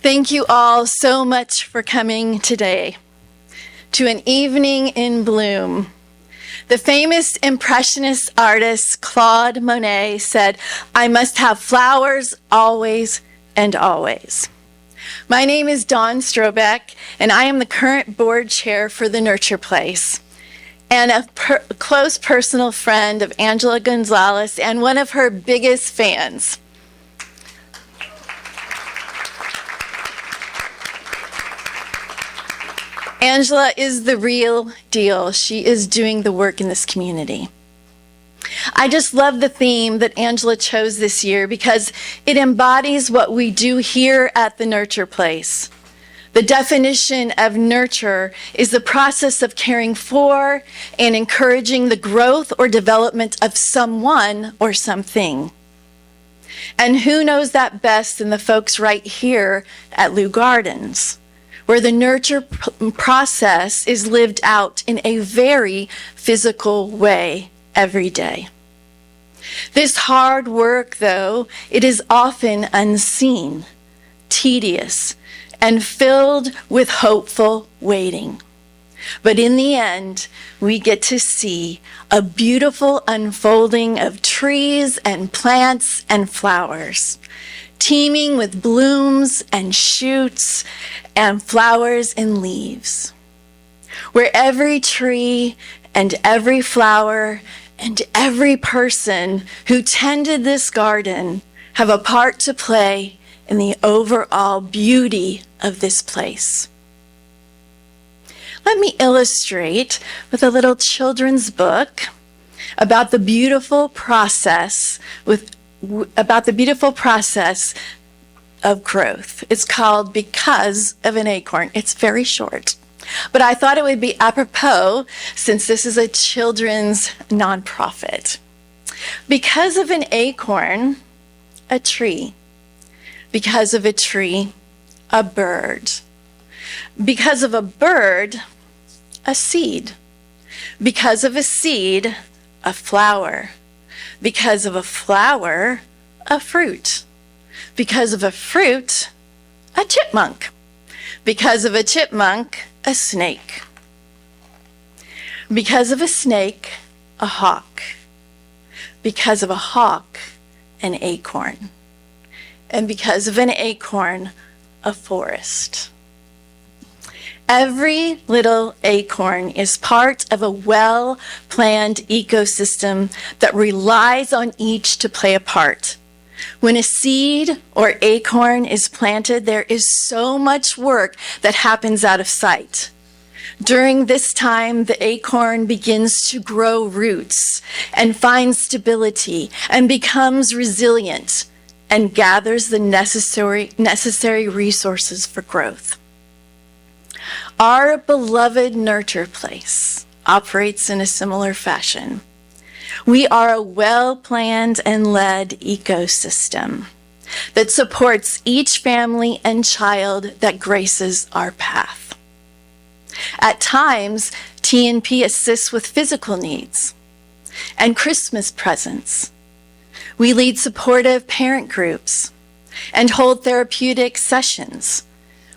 Thank you all so much for coming today to an evening in bloom. The famous Impressionist artist Claude Monet said, "I must have flowers always and always." My name is Dawn Strobeck, and I am the current board chair for the Nurture Place, and a close personal friend of Angela Gonzalez and one of her biggest fans. Angela is the real deal. She is doing the work in this community. I just love the theme that Angela chose this year because it embodies what we do here at the Nurture Place. The definition of nurture is the process of caring for and encouraging the growth or development of someone or something. And who knows that best than the folks right here at Lou Gardens, where the nurture process is lived out in a very physical way every day. This hard work, though, it is often unseen, tedious, and filled with hopeful waiting. But in the end, we get to see a beautiful unfolding of trees and plants and flowers, teeming with blooms and shoots and flowers and leaves, where every tree and every flower and every person who tended this garden have a part to play in the overall beauty of this place. Let me illustrate with a little children's book about the beautiful process of growth. It's called Because of an Acorn. It's very short, but I thought it would be apropos since this is a children's nonprofit. Because of an acorn, a tree. Because of a tree, a bird. Because of a bird, a seed. Because of a seed, a flower. Because of a flower, a fruit. Because of a fruit, a chipmunk. Because of a chipmunk, a snake. Because of a snake, a hawk. Because of a hawk, an acorn. And because of an acorn, a forest. Every little acorn is part of a well-planned ecosystem that relies on each to play a part. When a seed or acorn is planted, there is so much work that happens out of sight. During this time, the acorn begins to grow roots and find stability and becomes resilient and gathers the necessary resources for growth. Our beloved Nurture Place operates in a similar fashion. We are a well-planned and led ecosystem that supports each family and child that graces our path. At times, TNP assists with physical needs and Christmas presents. We lead supportive parent groups and hold therapeutic sessions.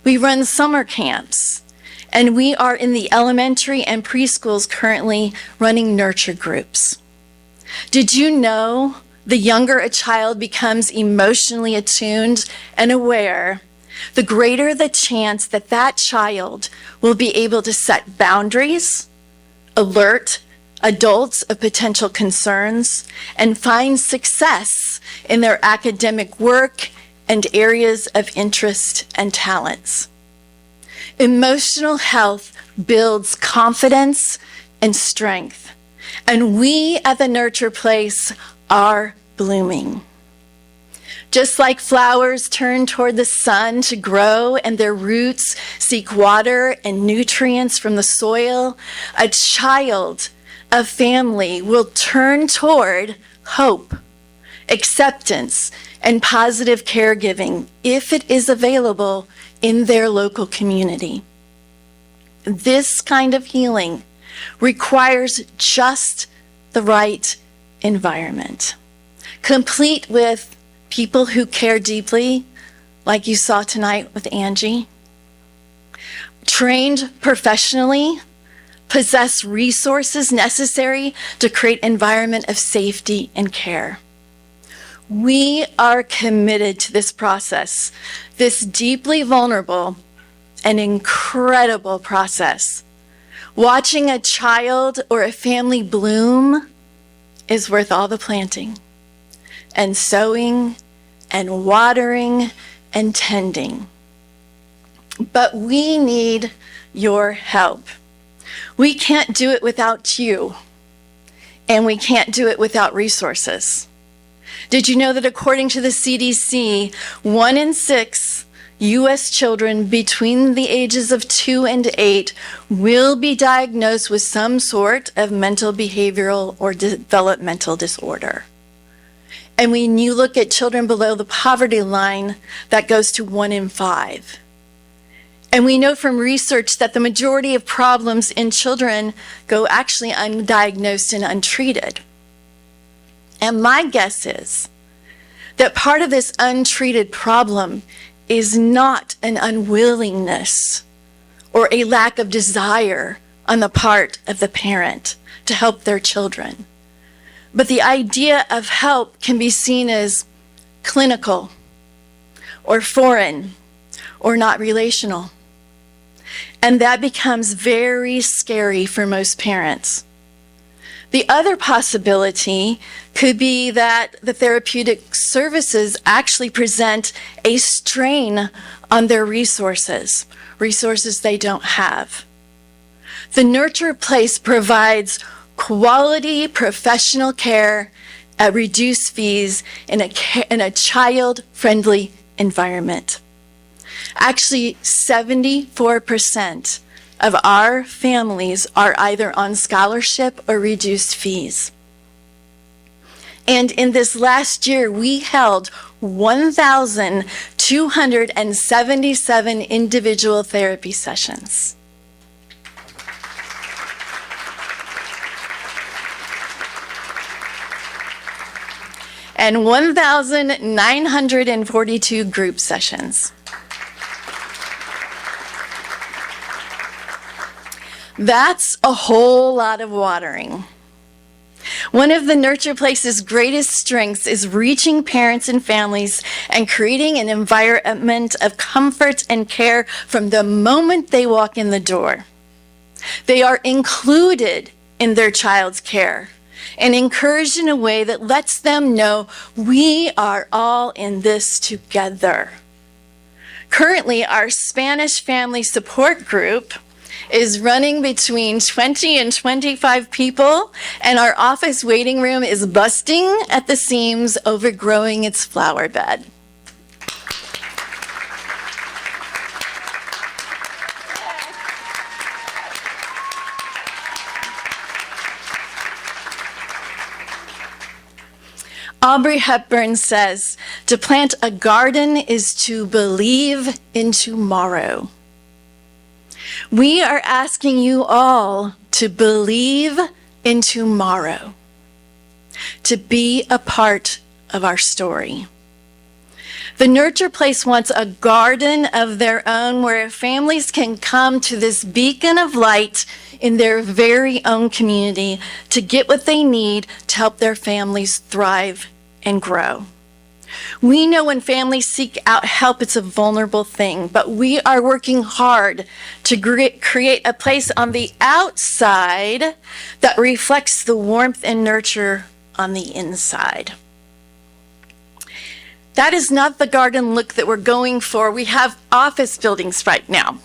We run summer camps, and we are in the elementary and preschools currently running nurture groups. Did you know the younger a child becomes emotionally attuned and aware, the greater the chance that that child will be able to set boundaries, alert adults of potential concerns, and find success in their academic work and areas of interest and talents. Emotional health builds confidence and strength, and we at the Nurture Place are blooming. Just like flowers turn toward the sun to grow and their roots seek water and nutrients from the soil, a child, a family will turn toward hope, acceptance, and positive caregiving if it is available in their local community. This kind of healing requires just the right environment, complete with people who care deeply, like you saw tonight with Angie, trained professionally, possess resources necessary to create an environment of safety and care. We are committed to this process, this deeply vulnerable and incredible process. Watching a child or a family bloom is worth all the planting and sowing and watering and tending. But we need your help. We can't do it without you, and we can't do it without resources. Did you know that according to the CDC, 1 in 6 U.S. children between the ages of 2 and 8 will be diagnosed with some sort of mental, behavioral, or developmental disorder? And when you look at children below the poverty line, that goes to 1 in 5. And we know from research that the majority of problems in children go actually undiagnosed and untreated. And my guess is that part of this untreated problem is not an unwillingness or a lack of desire on the part of the parent to help their children. But the idea of help can be seen as clinical or foreign or not relational. And that becomes very scary for most parents. The other possibility could be that the therapeutic services actually present a strain on their resources they don't have. The Nurture Place provides quality professional care at reduced fees in a child-friendly environment. Actually, 74% of our families are either on scholarship or reduced fees. And in this last year, we held 1,277 individual therapy sessions. And 1,942 group sessions. That's a whole lot of watering. One of the Nurture Place's greatest strengths is reaching parents and families and creating an environment of comfort and care from the moment they walk in the door. They are included in their child's care and encouraged in a way that lets them know we are all in this together. Currently, our Spanish family support group is running between 20 and 25 people, and our office waiting room is busting at the seams, overgrowing its flower bed. Audrey Hepburn says, to plant a garden is to believe in tomorrow. We are asking you all to believe in tomorrow, to be a part of our story. The Nurture Place wants a garden of their own where families can come to this beacon of light in their very own community to get what they need to help their families thrive and grow. We know when families seek out help, it's a vulnerable thing, but we are working hard to create a place on the outside that reflects the warmth and nurture on the inside. That is not the garden look that we're going for. We have office buildings right now.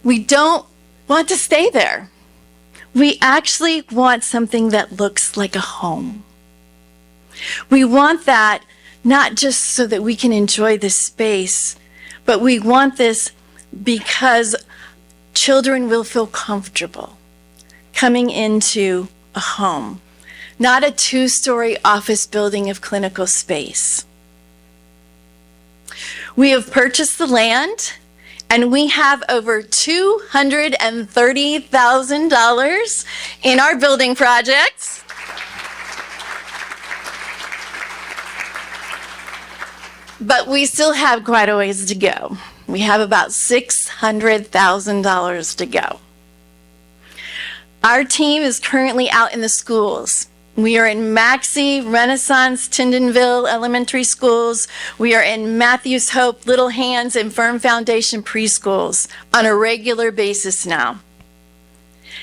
We don't want to stay there. We actually want something that looks like a home. We want that not just so that we can enjoy this space, but we want this because children will feel comfortable coming into a home, not a 2-story office building of clinical space. We have purchased the land, and we have over $230,000 in our building projects. But we still have quite a ways to go. We have about $600,000 to go. Our team is currently out in the schools. We are in Maxey, Renaissance, Tyndonville elementary schools. We are in Matthews Hope, Little Hands, and Firm Foundation preschools on a regular basis now.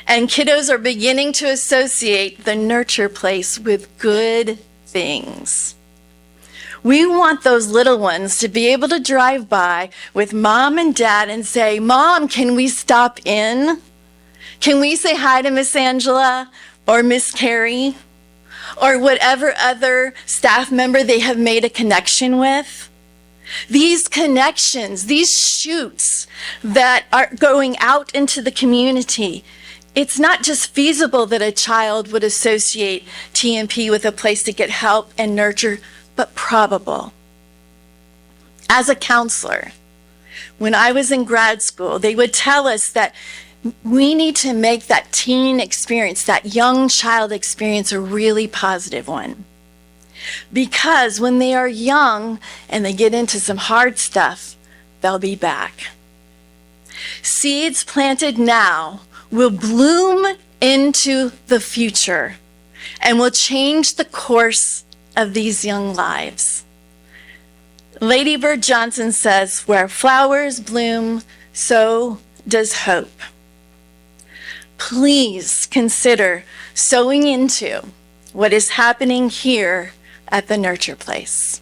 And kiddos are beginning to associate the nurture place with good things. We want those little ones to be able to drive by with mom and dad and say, "Mom, can we stop in? Can we say hi to Miss Angela or Miss Carrie or whatever other staff member they have made a connection with?" These connections, these shoots that are going out into the community, it's not just feasible that a child would associate TMP with a place to get help and nurture, but probable. As a counselor, when I was in grad school, they would tell us that we need to make that teen experience, that young child experience, a really positive one. Because when they are young and they get into some hard stuff, they'll be back. Seeds planted now will bloom into the future and will change the course of these young lives. Lady Bird Johnson says, "Where flowers bloom, so does hope." Please consider sowing into what is happening here at the Nurture Place.